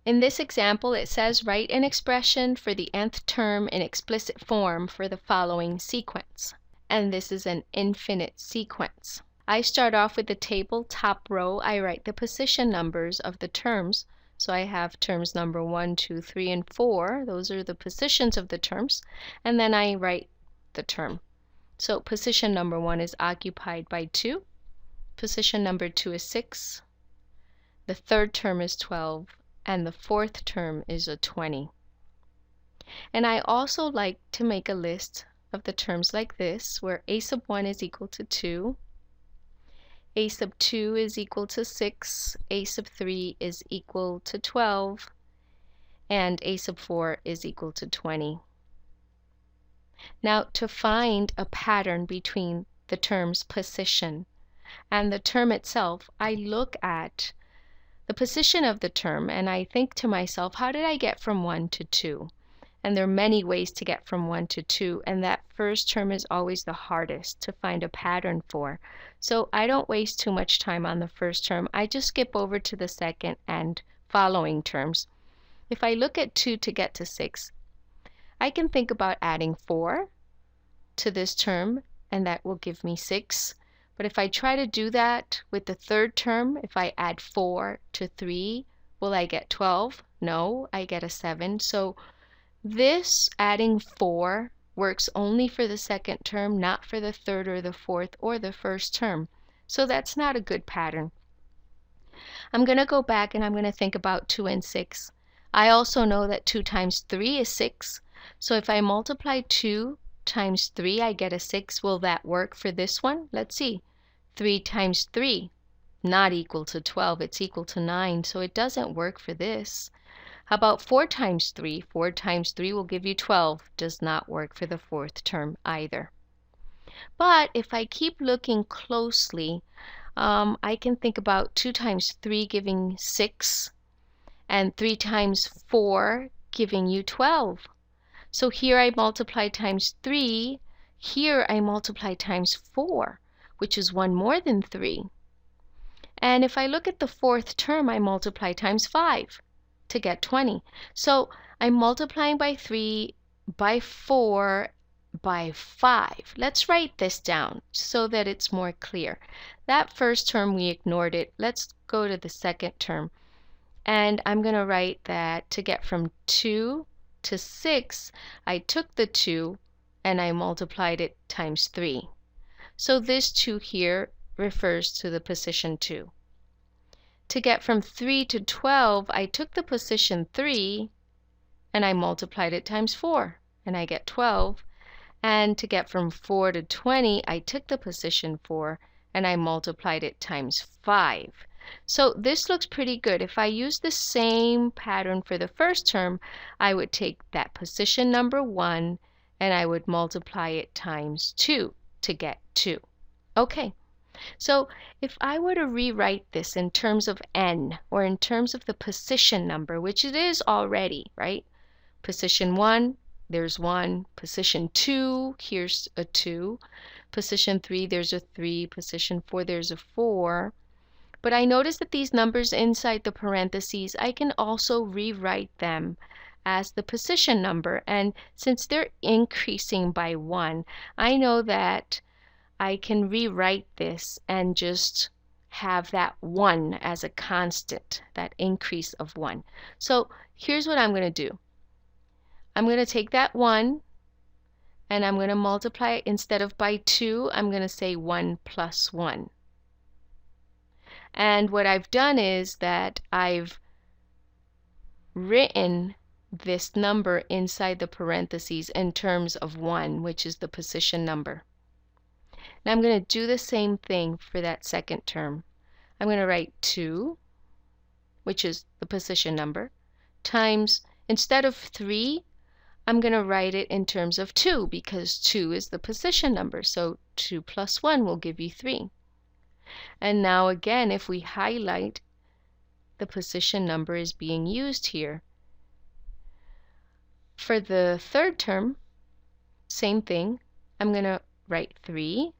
In this example, it says write an expression for the nth term in explicit form for the following sequence. And this is an infinite sequence. I start off with the table, top row. I write the position numbers of the terms. So I have terms number 1, 2, 3, and 4. Those are the positions of the terms. And then I write the term. So position number 1 is occupied by 2. Position number 2 is 6. The third term is 12. And the fourth term is a 20. And I also like to make a list of the terms like this, where a sub 1 is equal to 2, a sub 2 is equal to 6, a sub 3 is equal to 12, and a sub 4 is equal to 20. Now, to find a pattern between the term's position and the term itself, I look at the position of the term and I think to myself, how did I get from 1 to 2? And there are many ways to get from 1 to 2, and that first term is always the hardest to find a pattern for. So I don't waste too much time on the first term. I just skip over to the second and following terms. If I look at 2 to get to 6, I can think about adding 4 to this term, and that will give me 6. But if I try to do that with the third term, if I add 4 to 3, will I get 12? No, I get a 7. So this adding 4 works only for the second term, not for the third or the fourth or the first term. So that's not a good pattern. I'm going to go back and I'm going to think about 2 and 6. I also know that 2 times 3 is 6. So if I multiply 2 times 3, I get a 6. Will that work for this one? Let's see. 3 times 3, not equal to 12. It's equal to 9. So it doesn't work for this. How about 4 times 3? 4 times 3 will give you 12. Does not work for the fourth term either. But if I keep looking closely, I can think about 2 times 3 giving 6 and 3 times 4 giving you 12. So here I multiply times 3. Here I multiply times 4, which is 1 more than 3. And if I look at the fourth term, I multiply times 5 to get 20. So I'm multiplying by 3, by 4, by 5. Let's write this down so that it's more clear. That first term, we ignored it. Let's go to the second term. And I'm going to write that to get from 2 to 6, I took the 2 and I multiplied it times 3. So this 2 here refers to the position 2. To get from 3 to 12, I took the position 3 and I multiplied it times 4, and I get 12. And to get from 4 to 20, I took the position 4 and I multiplied it times 5. So this looks pretty good. If I use the same pattern for the first term, I would take that position number 1 and I would multiply it times 2 to get 2. Okay, so if I were to rewrite this in terms of n, or in terms of the position number, which it is already, right? Position 1, there's 1. Position 2, here's a 2. Position 3, there's a 3. Position 4, there's a 4. But I notice that these numbers inside the parentheses, I can also rewrite them as the position number. And since they're increasing by 1, I know that I can rewrite this and just have that 1 as a constant, that increase of 1. So here's what I'm going to do. I'm going to take that 1 and I'm going to multiply it. Instead of by 2, I'm going to say 1 plus 1. And what I've done is that I've written this number inside the parentheses in terms of 1, which is the position number. Now I'm going to do the same thing for that second term. I'm going to write 2, which is the position number, times, instead of 3, I'm going to write it in terms of 2 because 2 is the position number. So 2 plus 1 will give you 3. And now again, if we highlight, the position number is being used here. For the third term, same thing. I'm going to write 3,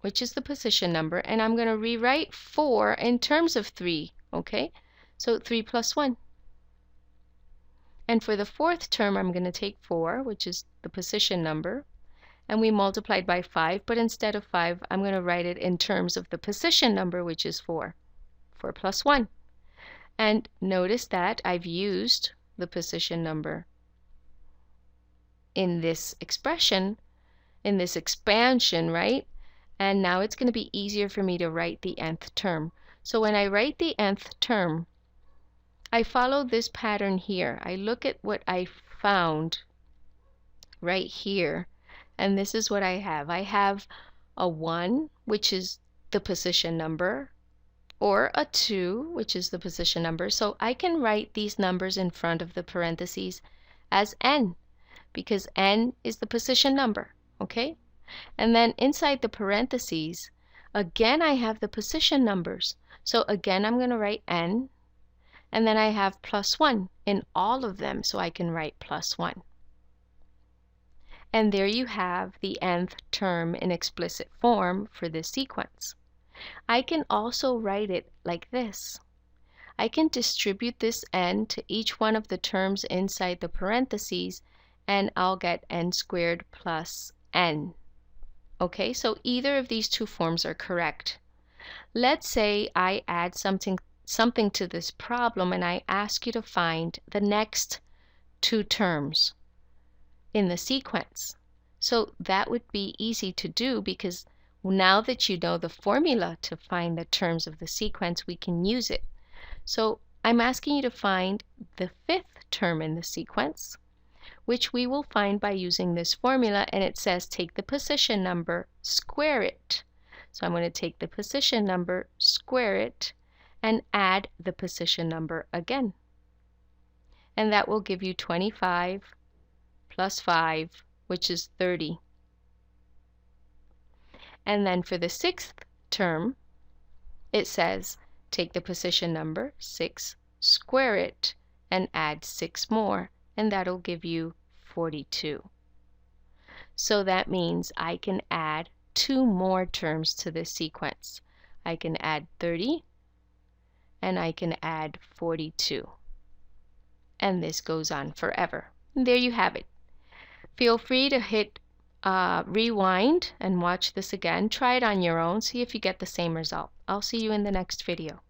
which is the position number, and I'm going to rewrite 4 in terms of 3. Okay, so 3 plus 1. And for the fourth term, I'm going to take 4, which is the position number, and we multiplied by 5, but instead of 5, I'm going to write it in terms of the position number, which is 4. 4 plus 1. And notice that I've used the position number in this expression, in this expansion, right? And now it's going to be easier for me to write the nth term. So when I write the nth term, I follow this pattern here. I look at what I found right here, and this is what I have. I have a 1, which is the position number, or a 2, which is the position number. So I can write these numbers in front of the parentheses as n, because n is the position number, okay? And then inside the parentheses, again I have the position numbers. So again I'm going to write n, and then I have plus 1 in all of them, so I can write plus 1. And there you have the nth term in explicit form for this sequence. I can also write it like this. I can distribute this n to each one of the terms inside the parentheses, and I'll get n squared plus n. Okay, so either of these two forms are correct. Let's say I add something to this problem, and I ask you to find the next 2 terms in the sequence. So that would be easy to do, because now that you know the formula to find the terms of the sequence, we can use it. So I'm asking you to find the 5th term in the sequence, which we will find by using this formula, and it says take the position number, square it. So I'm going to take the position number, square it, and add the position number again. And that will give you 25 plus 5, which is 30. And then for the 6th term, it says take the position number, 6, square it, and add 6 more, and that'll give you 42. So that means I can add 2 more terms to this sequence. I can add 30, and I can add 42. And this goes on forever. And there you have it. Feel free to hit rewind and watch this again. Try it on your own. See if you get the same result. I'll see you in the next video.